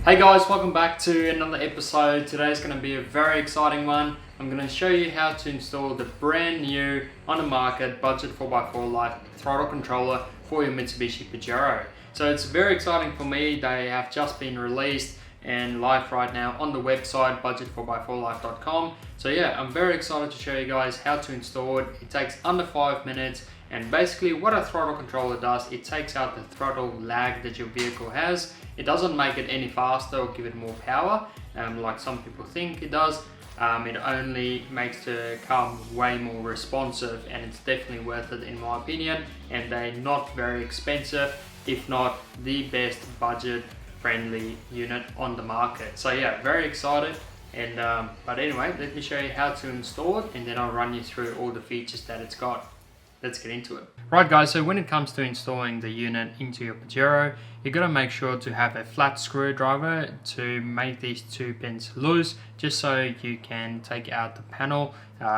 Hey guys, welcome back to another episode. Today's going to be a very exciting one. I'm going to show you how to install the brand new on the market budget 4x4 Life Throttle Controller for your Mitsubishi Pajero. So it's very exciting for me. They have just been released and live right now on the website budget4x4life.com. So yeah, I'm very excited to show you guys how to install it. It takes under 5 minutes, and basically what a throttle controller does, it takes out the throttle lag that your vehicle has. It doesn't make it any faster or give it more power like some people think it does. It only makes the car way more responsive, and it's definitely worth it in my opinion. And they're not very expensive, if not the best budget friendly unit on the market. So yeah, very excited. And but anyway, let me show you how to install it, and then I'll run you through all the features that it's got. Let's get into it. Right guys, so when it comes to installing the unit into your Pajero, you're going to make sure to have a flat screwdriver to make these two pins loose, just so you can take out the panel,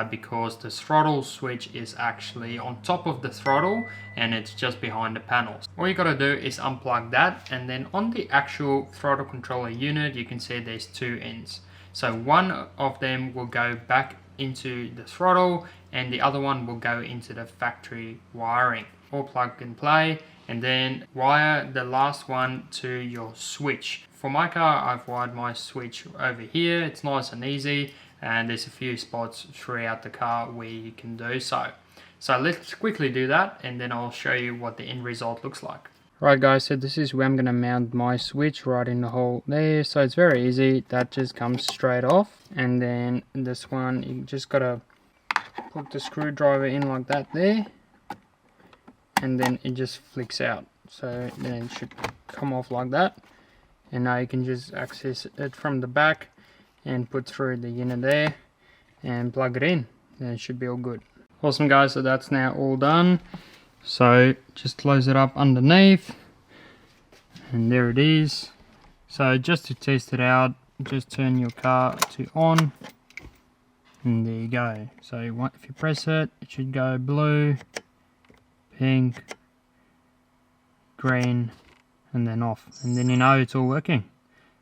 because the throttle switch is actually on top of the throttle and it's just behind the panels. All you got to do is unplug that, and then on the actual throttle controller unit you can see there's two ends. So one of them will go back into the throttle and the other one will go into the factory wiring. All plug and play, and then wire the last one to your switch. For my car, I've wired my switch over here. It's nice and easy, and there's a few spots throughout the car where you can do so. So let's quickly do that, and then I'll show you what the end result looks like. Right guys, so this is where I'm going to mount my switch, right in the hole there. So it's very easy, that just comes straight off. And then this one, you just got to put the screwdriver in like that there, and then it just flicks out. So then it should come off like that, and now you can just access it from the back and put through the unit there and plug it in, and it should be all good. Awesome guys, so that's now all done. So just close it up underneath, and there it is. So just to test it out, just turn your car to on, and there you go. So if you press it, it should go blue, pink, green, and then off, and then you know it's all working.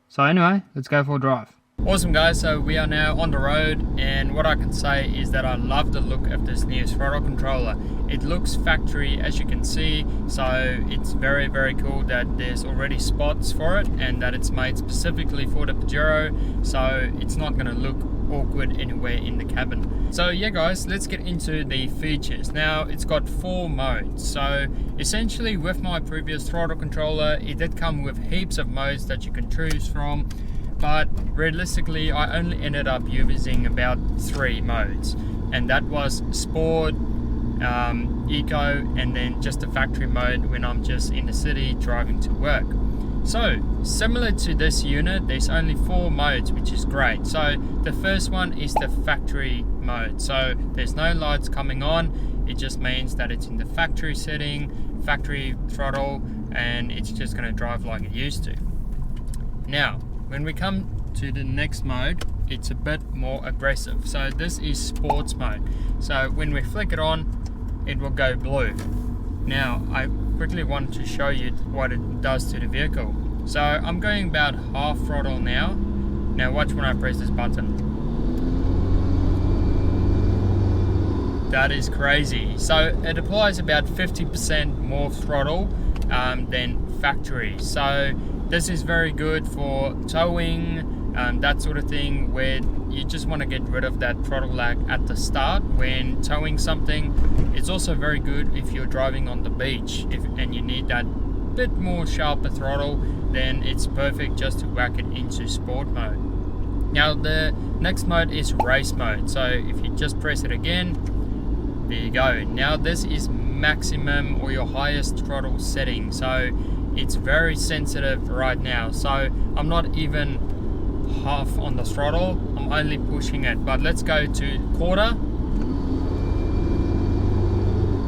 So anyway, let's go for a drive. Awesome guys, so we are now on the road, and what I can say is that I love the look of this new throttle controller. It looks factory, as you can see, so it's very cool that there's already spots for it and that it's made specifically for the Pajero, so it's not going to look awkward anywhere in the cabin. So yeah guys, let's get into the features. Now it's got 4 modes, so essentially with my previous throttle controller it did come with heaps of modes that you can choose from, but realistically I only ended up using about 3 modes, and that was Sport, Eco, and then just the factory mode when I'm just in the city driving to work. So similar to this unit, there's only 4 modes, which is great. So the first one is the factory mode, so there's no lights coming on. It just means that it's in the factory setting, factory throttle, and it's just going to drive like it used to. Now when we come to the next mode, it's a bit more aggressive. So this is sports mode. So when we flick it on, it will go blue. Now I quickly want to show you what it does to the vehicle. So I'm going about half throttle now. Now watch when I press this button. That is crazy. So it applies about 50% more throttle than factory. So this is very good for towing, that sort of thing, where you just want to get rid of that throttle lag at the start when towing something. It's also very good if you're driving on the beach and you need that bit more sharper throttle, then it's perfect just to whack it into sport mode. Now the next mode is race mode. So if you just press it again, there you go. Now this is maximum or your highest throttle setting, so it's very sensitive right now. So I'm not even half on the throttle, I'm only pushing it. But let's go to quarter.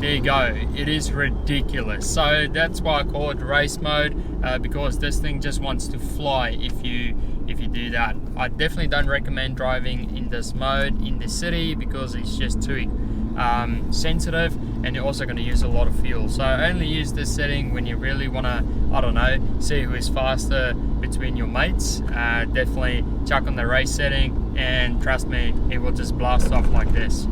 There you go. It is ridiculous. So that's why I call it race mode, because this thing just wants to fly if you do that. I definitely don't recommend driving in this mode in the city because it's just too sensitive, and you're also going to use a lot of fuel. So only use this setting when you really want to, I don't know, see who is faster between your mates. Definitely chuck on the race setting, and trust me, it will just blast off like this.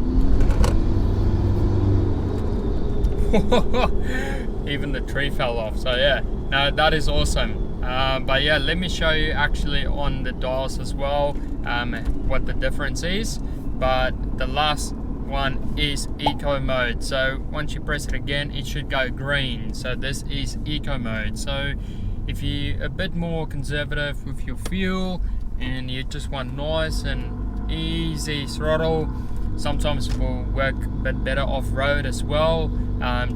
Even the tree fell off. So yeah, no, that is awesome. But yeah, let me show you actually on the dials as well what the difference is. But the last one is eco mode. So once you press it again, it should go green. So this is eco mode. So if you're a bit more conservative with your fuel and you just want nice and easy throttle, sometimes it will work a bit better off-road as well.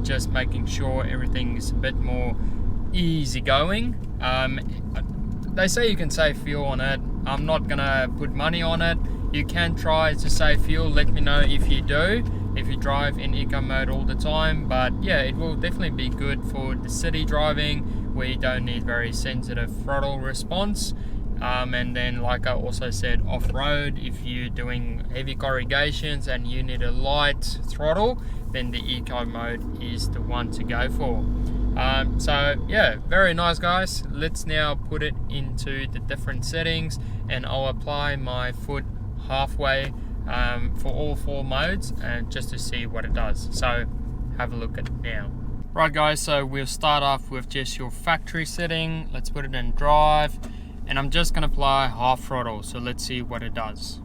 Just making sure everything is a bit more easy going. They say you can save fuel on it. I'm not gonna put money on it. You can try to save fuel. Let me know if you do, if you drive in eco mode all the time. But yeah, it will definitely be good for the city driving where you don't need very sensitive throttle response. And then, like I also said, off-road, if you're doing heavy corrugations and you need a light throttle, then the eco mode is the one to go for. So yeah, very nice guys. Let's now put it into the different settings, and I'll apply my foot halfway for all 4 modes, and just to see what it does. So have a look at it now. Right guys, so we'll start off with just your factory setting. Let's put it in drive, and I'm just going to apply half throttle. So let's see what it does.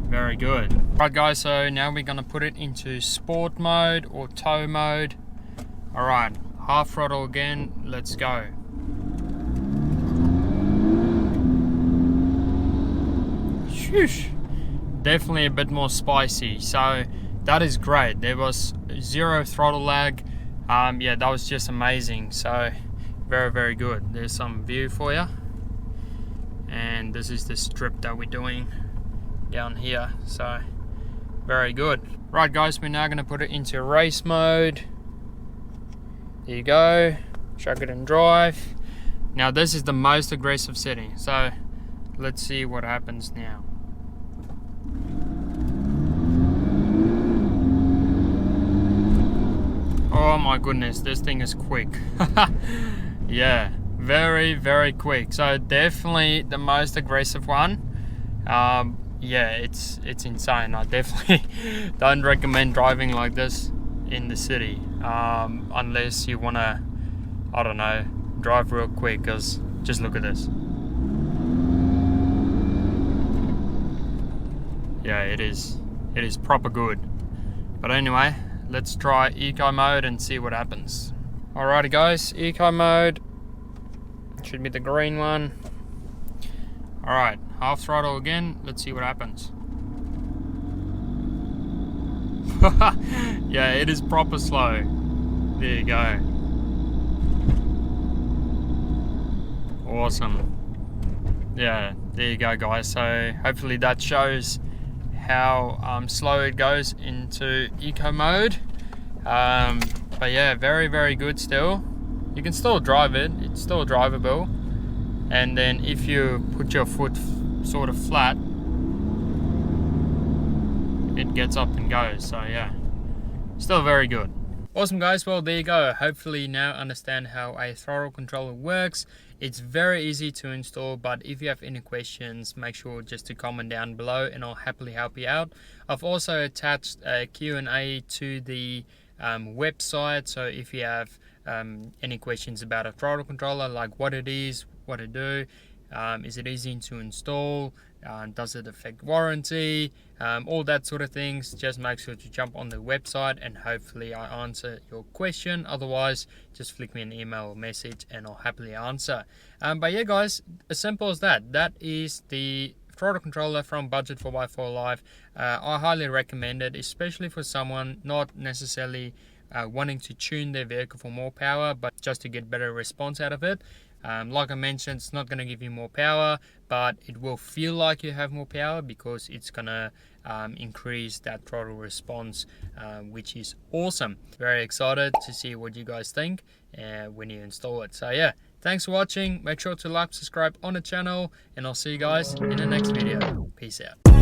Very good. Right guys, so now we're going to put it into sport mode or tow mode. Alright, half throttle again, let's go. Shoosh. Definitely a bit more spicy, so that is great. There was 0 throttle lag. Yeah, that was just amazing. So very, very good. There's some view for you, and this is the strip that we're doing down here. So very good. Right guys, we're now going to put it into race mode. There you go. Chuck it in drive. Now this is the most aggressive setting, so let's see what happens now. Oh my goodness, this thing is quick. Yeah, very, very quick. So definitely the most aggressive one. Yeah, it's insane. I definitely don't recommend driving like this in the city, unless you want to, I don't know, drive real quick, because just look at this. Yeah, it is proper good. But anyway, let's try eco mode and see what happens. Alrighty guys, eco mode should be the green one. Alright, half throttle again, let's see what happens. Yeah, it is proper slow. There you go. Awesome. Yeah, there you go guys. So hopefully that shows how slow it goes into eco mode. But yeah, very, very good still. You can still drive it, it's still drivable. And then if you put your foot sort of flat, it gets up and goes. So yeah, still very good. Awesome guys, well there you go. Hopefully you now understand how a throttle controller works. It's very easy to install, but if you have any questions, make sure just to comment down below and I'll happily help you out. I've also attached a Q&A to the website, so if you have any questions about a throttle controller, like what it is, what it do, is it easy to install, does it affect warranty, all that sort of things, just make sure to jump on the website and hopefully I answer your question. Otherwise, just flick me an email or message and I'll happily answer. But yeah guys, as simple as that. That is the throttle controller from Budget 4x4 Life. I highly recommend it, especially for someone not necessarily wanting to tune their vehicle for more power, but just to get better response out of it. Like I mentioned, it's not going to give you more power, but it will feel like you have more power because it's going to increase that throttle response, which is awesome. Very excited to see what you guys think when you install it. So yeah, Thanks for watching. Make sure to like, subscribe on the channel, and I'll see you guys in the next video. Peace out.